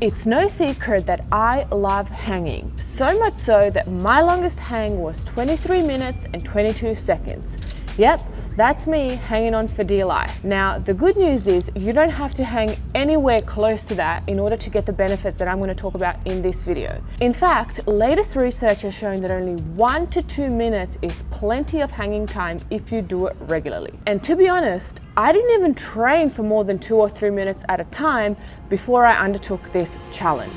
It's no secret that I love hanging, so much so that my longest hang was 23 minutes and 22 seconds. Yep, that's me hanging on for dear life. Now, the good news is you don't have to hang anywhere close to that in order to get the benefits that I'm going to talk about in this video. In fact, latest research has shown that only 1 to 2 minutes is plenty of hanging time if you do it regularly. And to be honest, I didn't even train for more than 2 or 3 minutes at a time before I undertook this challenge.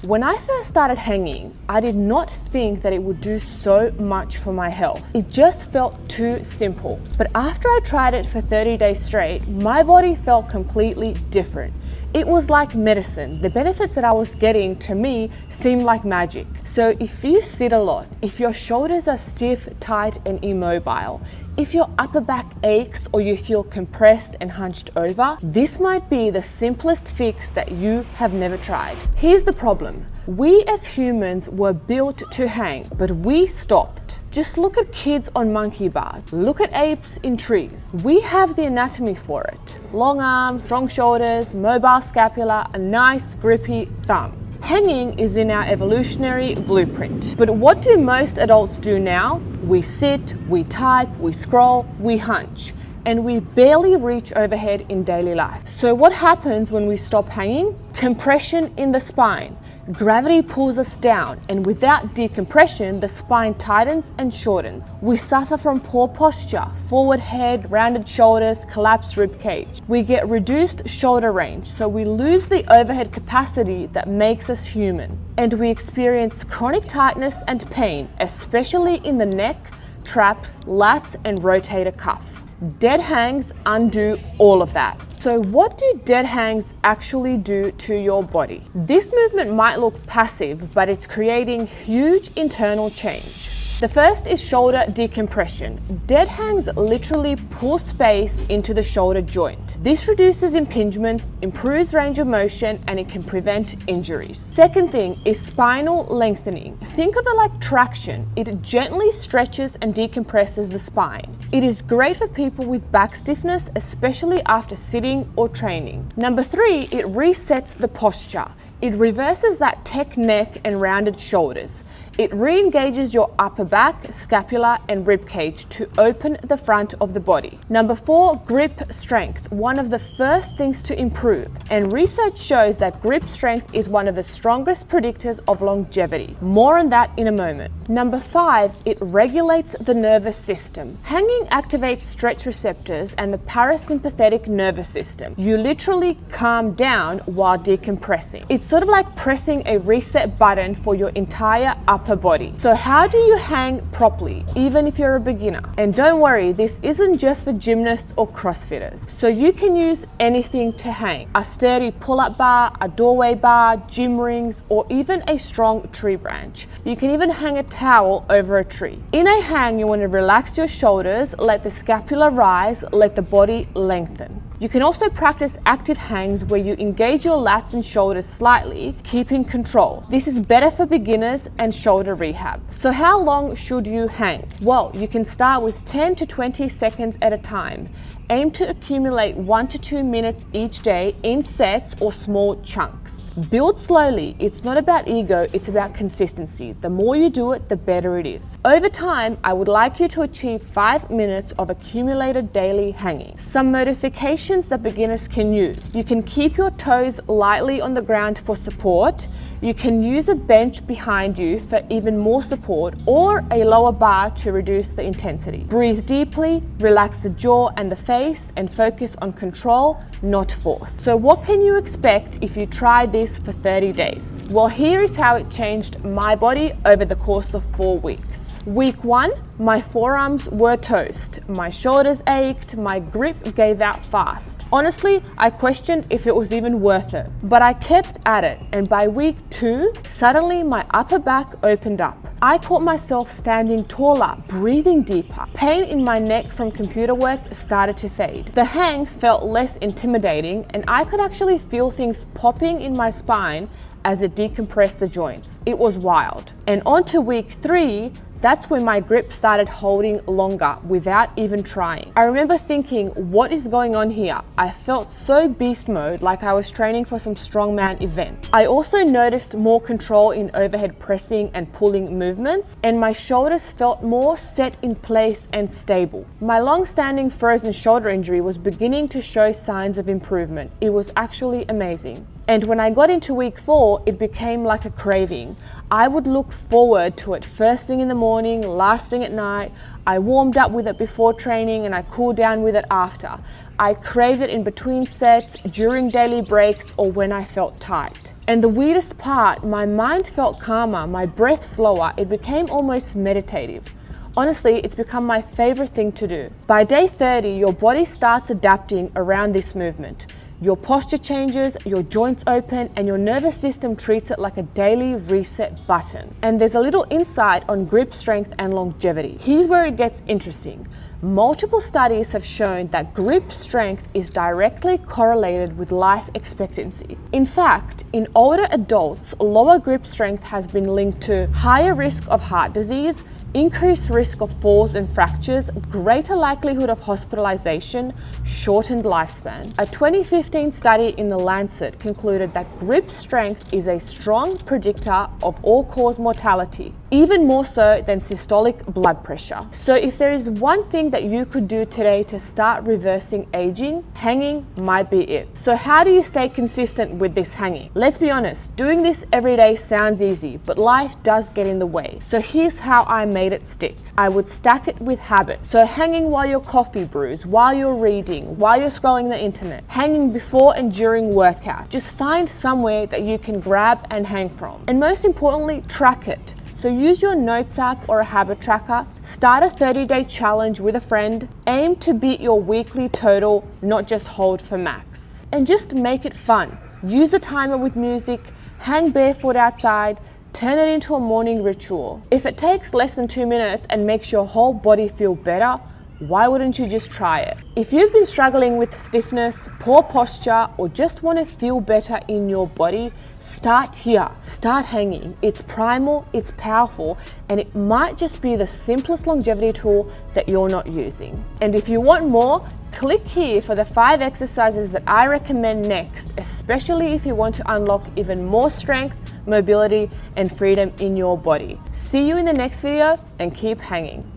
When I first started hanging, I did not think that it would do so much for my health. It just felt too simple. But after I tried it for 30 days straight, my body felt completely different. It was like medicine. The benefits that I was getting to me seemed like magic. So if you sit a lot, if your shoulders are stiff, tight, and immobile, if your upper back aches or you feel compressed and hunched over, this might be the simplest fix that you have never tried. Here's the problem. We as humans were built to hang, but we stopped. Just look at kids on monkey bars. Look at apes in trees. We have the anatomy for it. Long arms, strong shoulders, mobile scapula, a nice grippy thumb. Hanging is in our evolutionary blueprint. But what do most adults do now? We sit, we type, we scroll, we hunch, and we barely reach overhead in daily life. So what happens when we stop hanging? Compression in the spine. Gravity pulls us down, and without decompression, the spine tightens and shortens. We suffer from poor posture, forward head, rounded shoulders, collapsed rib cage. We get reduced shoulder range, so we lose the overhead capacity that makes us human. And we experience chronic tightness and pain, especially in the neck, traps, lats, and rotator cuff. Dead hangs undo all of that. So what do dead hangs actually do to your body? This movement might look passive, but it's creating huge internal change. The first is shoulder decompression. Dead hangs literally pull space into the shoulder joint. This reduces impingement, improves range of motion, and it can prevent injuries. Second thing is spinal lengthening. Think of it like traction. It gently stretches and decompresses the spine. It is great for people with back stiffness, especially after sitting or training. Number 3, it resets the posture. It reverses that tech neck and rounded shoulders. It re-engages your upper back, scapula, and rib cage to open the front of the body. Number 4, grip strength, one of the first things to improve. And research shows that grip strength is one of the strongest predictors of longevity. More on that in a moment. Number 5, it regulates the nervous system. Hanging activates stretch receptors and the parasympathetic nervous system. You literally calm down while decompressing. It's sort of like pressing a reset button for your entire upper body. So how do you hang properly, even if you're a beginner? And don't worry, this isn't just for gymnasts or CrossFitters. So you can use anything to hang. A sturdy pull-up bar, a doorway bar, gym rings, or even a strong tree branch. You can even hang a towel over a tree. In a hang, you want to relax your shoulders, let the scapula rise, let the body lengthen. You can also practice active hangs where you engage your lats and shoulders slightly, keeping control. This is better for beginners and shoulder rehab. So how long should you hang? Well, you can start with 10 to 20 seconds at a time. Aim to accumulate 1 to 2 minutes each day in sets or small chunks. Build slowly. It's not about ego, it's about consistency. The more you do it, the better it is. Over time, I would like you to achieve 5 minutes of accumulated daily hanging. Some modifications that beginners can use. You can keep your toes lightly on the ground for support. You can use a bench behind you for even more support, or a lower bar to reduce the intensity. Breathe deeply, relax the jaw and the face, and focus on control, not force. So what can you expect if you try this for 30 days? Well, here is how it changed my body over the course of 4 weeks. Week 1, my forearms were toast. My shoulders ached, my grip gave out fast. Honestly, I questioned if it was even worth it, but I kept at it, and by week 2, suddenly my upper back opened up. I caught myself standing taller, breathing deeper. Pain in my neck from computer work started to fade. The hang felt less intimidating, and I could actually feel things popping in my spine as it decompressed the joints. It was wild. And on to week 3, That's when my grip started holding longer without even trying. I remember thinking, what is going on here? I felt so beast mode, like I was training for some strongman event. I also noticed more control in overhead pressing and pulling movements, and my shoulders felt more set in place and stable. My long-standing frozen shoulder injury was beginning to show signs of improvement. It was actually amazing. And when I got into week 4, it became like a craving. I would look forward to it first thing in the morning, last thing at night. I warmed up with it before training and I cooled down with it after. I craved it in between sets, during daily breaks, or when I felt tight. And the weirdest part, my mind felt calmer, my breath slower. It became almost meditative. Honestly, it's become my favorite thing to do. By day 30, your body starts adapting around this movement. Your posture changes, your joints open, and your nervous system treats it like a daily reset button. And there's a little insight on grip strength and longevity. Here's where it gets interesting. Multiple studies have shown that grip strength is directly correlated with life expectancy. In fact, in older adults, lower grip strength has been linked to higher risk of heart disease, increased risk of falls and fractures, greater likelihood of hospitalization, shortened lifespan. A 2015 study in The Lancet concluded that grip strength is a strong predictor of all-cause mortality, even more so than systolic blood pressure. So if there is one thing that you could do today to start reversing aging, hanging might be it. So how do you stay consistent with this hanging? Let's be honest, doing this every day sounds easy, but life does get in the way. So here's how I made it stick. I would stack it with habit. So hanging while your coffee brews, while you're reading, while you're scrolling the internet, hanging before and during workout. Just find somewhere that you can grab and hang from. And most importantly, track it. So use your notes app or a habit tracker, start a 30-day challenge with a friend, aim to beat your weekly total, not just hold for max. And just make it fun. Use a timer with music, hang barefoot outside, turn it into a morning ritual. If it takes less than 2 minutes and makes your whole body feel better, why wouldn't you just try it? If you've been struggling with stiffness, poor posture, or just want to feel better in your body, start here. Start hanging. It's primal, it's powerful, and it might just be the simplest longevity tool that you're not using. And if you want more, click here for the 5 exercises that I recommend next, especially if you want to unlock even more strength, mobility, and freedom in your body. See you in the next video and keep hanging.